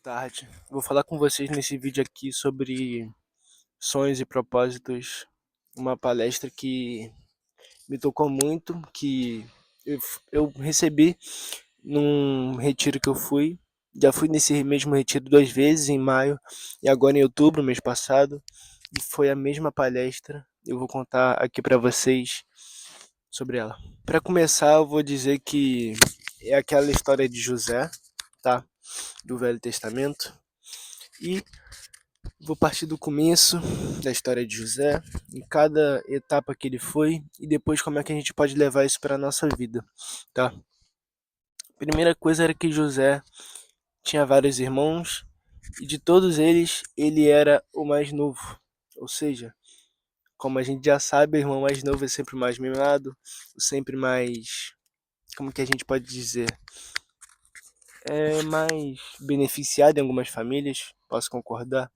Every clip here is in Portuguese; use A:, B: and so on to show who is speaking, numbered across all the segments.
A: tarde. Vou falar com vocês nesse vídeo aqui sobre sonhos e propósitos, uma palestra que me tocou muito, que eu recebi num retiro que eu fui. Já fui nesse mesmo retiro 2 vezes, em maio e agora em outubro, mês passado, e foi a mesma palestra. Eu vou contar aqui para vocês sobre ela. Para começar, eu vou dizer que é aquela história de José, tá? Do Velho Testamento. E vou partir do começo da história de José, em cada etapa que ele foi, e depois como é que a gente pode levar isso para a nossa vida, tá? A primeira coisa era que José tinha vários irmãos, e de todos eles, ele era o mais novo. Ou seja, como a gente já sabe, o irmão mais novo é sempre mais mimado, sempre mais, como que a gente pode dizer? É mais beneficiado em algumas famílias, posso concordar.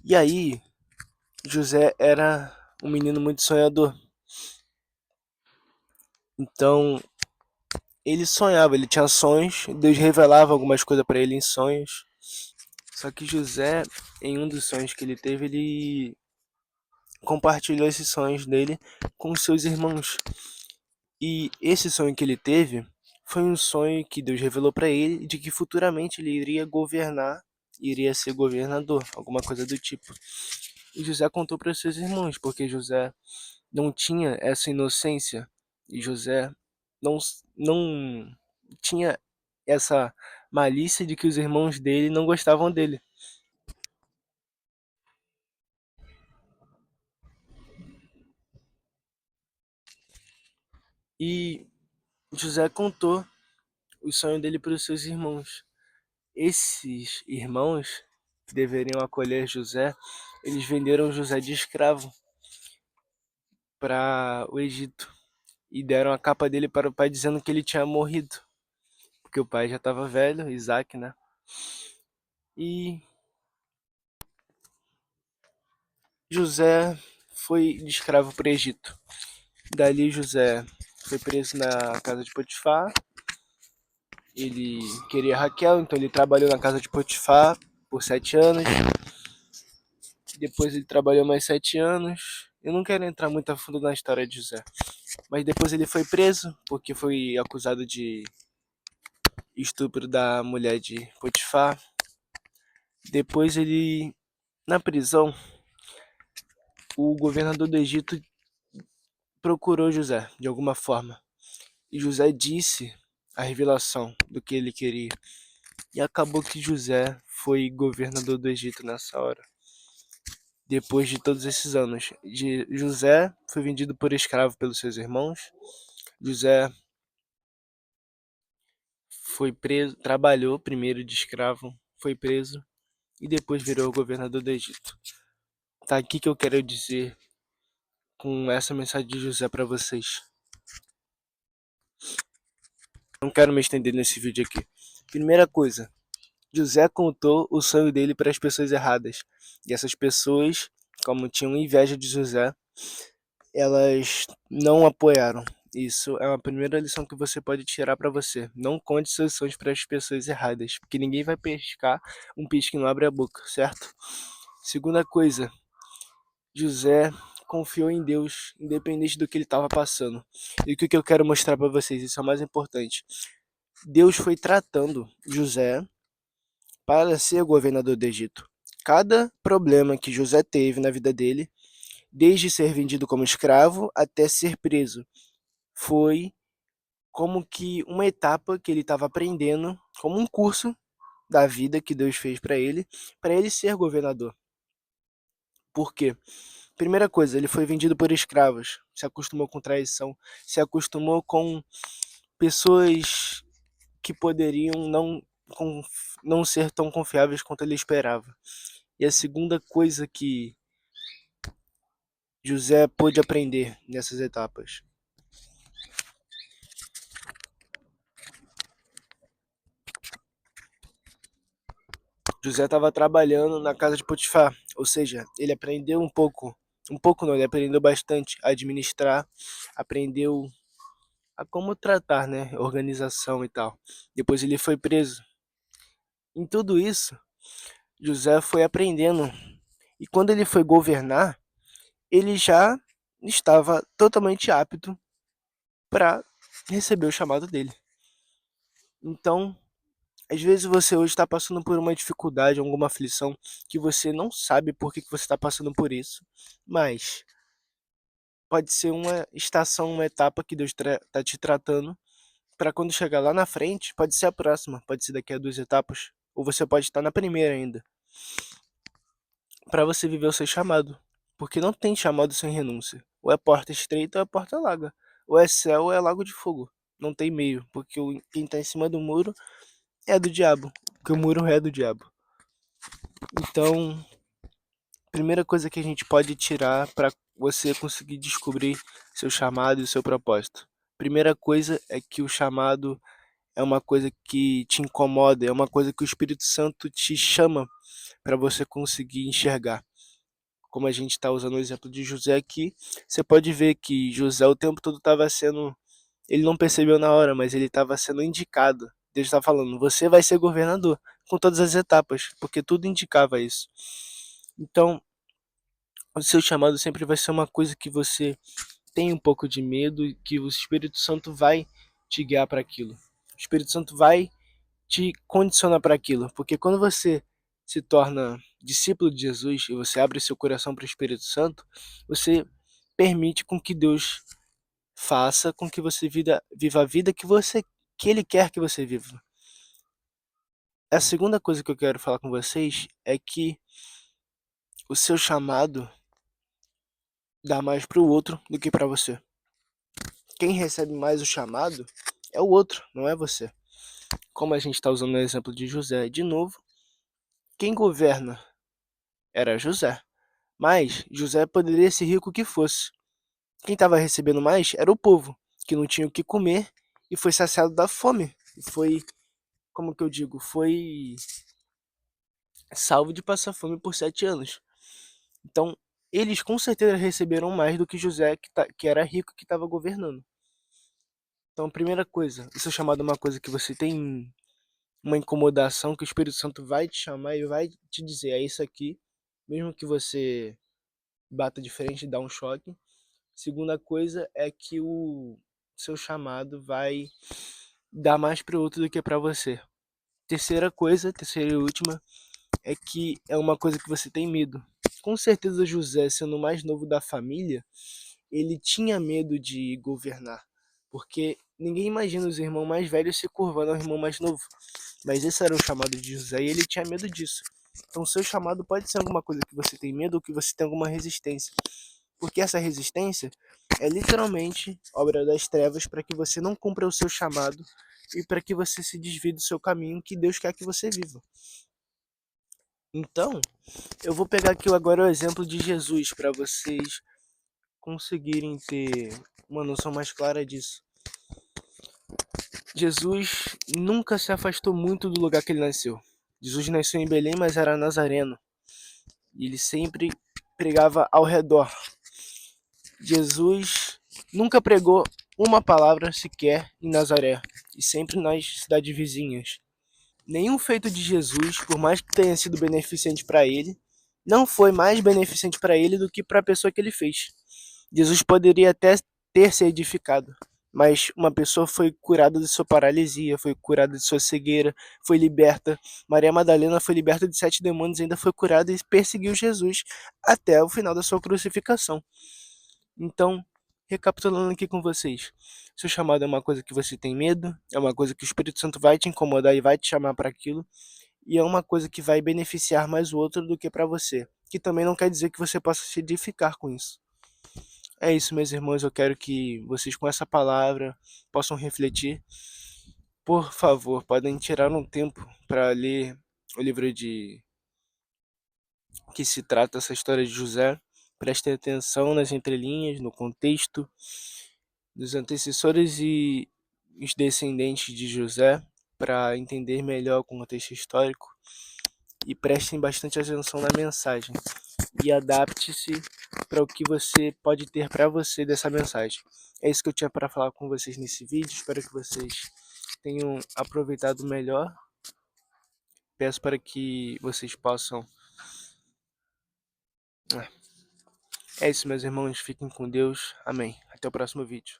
A: E aí, José era um menino muito sonhador. Então, ele sonhava, ele tinha sonhos, Deus revelava algumas coisas para ele em sonhos. Só que José, em um dos sonhos que ele teve, ele compartilhou esses sonhos dele com os seus irmãos. E esse sonho que ele teve foi um sonho que Deus revelou para ele de que futuramente ele iria governar, iria ser governador, alguma coisa do tipo. E José contou para seus irmãos, porque José não tinha essa inocência e José não, não tinha essa malícia de que os irmãos dele não gostavam dele. E José contou o sonho dele para os seus irmãos. Esses irmãos que deveriam acolher José, eles venderam José de escravo para o Egito e deram a capa dele para o pai dizendo que ele tinha morrido, porque o pai já estava velho, Isaac, né? E José foi de escravo para o Egito. Dali José foi preso na casa de Potifar. Ele queria Raquel, então ele trabalhou na casa de Potifar por 7 anos. Depois ele trabalhou mais 7 anos. Eu não quero entrar muito a fundo na história de José. Mas depois ele foi preso, porque foi acusado de estupro da mulher de Potifar. Depois ele, na prisão, o governador do Egito procurou José, de alguma forma. E José disse a revelação do que ele queria. E acabou que José foi governador do Egito nessa hora. Depois de todos esses anos, José foi vendido por escravo pelos seus irmãos. José foi preso, trabalhou primeiro de escravo, foi preso e depois virou governador do Egito. Tá aqui que eu quero dizer com essa mensagem de José para vocês. Não quero me estender nesse vídeo aqui. Primeira coisa, José contou o sonho dele para as pessoas erradas. E essas pessoas, como tinham inveja de José, elas não apoiaram. Isso é uma primeira lição que você pode tirar para você. Não conte seus sonhos para as pessoas erradas, porque ninguém vai pescar um peixe que não abre a boca, certo? Segunda coisa, José confiou em Deus, independente do que ele estava passando. E o que eu quero mostrar para vocês, isso é o mais importante. Deus foi tratando José para ser governador do Egito. Cada problema que José teve na vida dele, desde ser vendido como escravo até ser preso, foi como que uma etapa que ele estava aprendendo, como um curso da vida que Deus fez para ele ser governador. Por quê? Primeira coisa, ele foi vendido por escravos, se acostumou com traição, se acostumou com pessoas que poderiam não ser tão confiáveis quanto ele esperava. E a segunda coisa que José pôde aprender nessas etapas. José estava trabalhando na casa de Potifar, ou seja, ele aprendeu um pouco não, ele aprendeu bastante a administrar, aprendeu a como tratar, né, organização e tal. Depois ele foi preso. Em tudo isso, José foi aprendendo. E quando ele foi governar, ele já estava totalmente apto para receber o chamado dele. Então, às vezes você hoje está passando por uma dificuldade, alguma aflição, que você não sabe por que você está passando por isso, mas pode ser uma estação, uma etapa que Deus está te tratando, para quando chegar lá na frente, pode ser a próxima, pode ser daqui a 2 etapas, ou você pode estar na primeira ainda, para você viver o seu chamado. Porque não tem chamado sem renúncia. Ou é porta estreita ou é porta larga. Ou é céu ou é lago de fogo. Não tem meio, porque quem está em cima do muro é do diabo, porque o muro é do diabo. Então, primeira coisa que a gente pode tirar para você conseguir descobrir seu chamado e o seu propósito. Primeira coisa é que o chamado é uma coisa que te incomoda, é uma coisa que o Espírito Santo te chama para você conseguir enxergar. Como a gente está usando o exemplo de José aqui, você pode ver que José o tempo todo estava sendo. Ele não percebeu na hora, mas ele estava sendo indicado. Deus está falando: você vai ser governador, com todas as etapas, porque tudo indicava isso. Então, o seu chamado sempre vai ser uma coisa que você tem um pouco de medo e que o Espírito Santo vai te guiar para aquilo. O Espírito Santo vai te condicionar para aquilo, porque quando você se torna discípulo de Jesus e você abre seu coração para o Espírito Santo, você permite com que Deus faça com que você viva a vida que ele quer que você viva. A segunda coisa que eu quero falar com vocês é que o seu chamado dá mais para o outro do que para você. Quem recebe mais o chamado é o outro, não é você. Como a gente está usando o exemplo de José de novo, quem governa era José. Mas José poderia ser rico que fosse. Quem estava recebendo mais era o povo, que não tinha o que comer e foi saciado da fome. E foi, como que eu digo, foi salvo de passar fome por 7 anos. Então, eles com certeza receberam mais do que José, que era rico, que estava governando. Então, a primeira coisa, isso é chamado uma coisa que você tem uma incomodação, que o Espírito Santo vai te chamar e vai te dizer, é isso aqui, mesmo que você bata de frente e dá um choque. Segunda coisa é que o seu chamado vai dar mais para o outro do que para você. Terceira coisa, terceira e última, é que é uma coisa que você tem medo. Com certeza José, sendo o mais novo da família, ele tinha medo de governar, porque ninguém imagina os irmãos mais velhos se curvando ao irmão mais novo. Mas esse era o chamado de José e ele tinha medo disso. Então, seu chamado pode ser alguma coisa que você tem medo ou que você tem alguma resistência. Porque essa resistência é literalmente obra das trevas para que você não cumpra o seu chamado e para que você se desvie do seu caminho que Deus quer que você viva. Então, eu vou pegar aqui agora o exemplo de Jesus para vocês conseguirem ter uma noção mais clara disso. Jesus nunca se afastou muito do lugar que ele nasceu. Jesus nasceu em Belém, mas era nazareno. E ele sempre pregava ao redor. Jesus nunca pregou uma palavra sequer em Nazaré, e sempre nas cidades vizinhas. Nenhum feito de Jesus, por mais que tenha sido beneficente para ele, não foi mais beneficente para ele do que para a pessoa que ele fez. Jesus poderia até ter se edificado, mas uma pessoa foi curada de sua paralisia, foi curada de sua cegueira, foi liberta. Maria Madalena foi liberta de 7 demônios, ainda foi curada e perseguiu Jesus até o final da sua crucificação. Então, recapitulando aqui com vocês, seu chamado é uma coisa que você tem medo, é uma coisa que o Espírito Santo vai te incomodar e vai te chamar para aquilo, e é uma coisa que vai beneficiar mais o outro do que para você, que também não quer dizer que você possa se edificar com isso. É isso, meus irmãos, eu quero que vocês com essa palavra possam refletir. Por favor, podem tirar um tempo para ler o livro de que se trata essa história de José. Prestem atenção nas entrelinhas, no contexto dos antecessores e os descendentes de José, para entender melhor o contexto histórico, e prestem bastante atenção na mensagem e adapte-se para o que você pode ter para você dessa mensagem. É isso que eu tinha para falar com vocês nesse vídeo. Espero que vocês tenham aproveitado melhor peço para que vocês possam. É isso, meus irmãos. Fiquem com Deus. Amém. Até o próximo vídeo.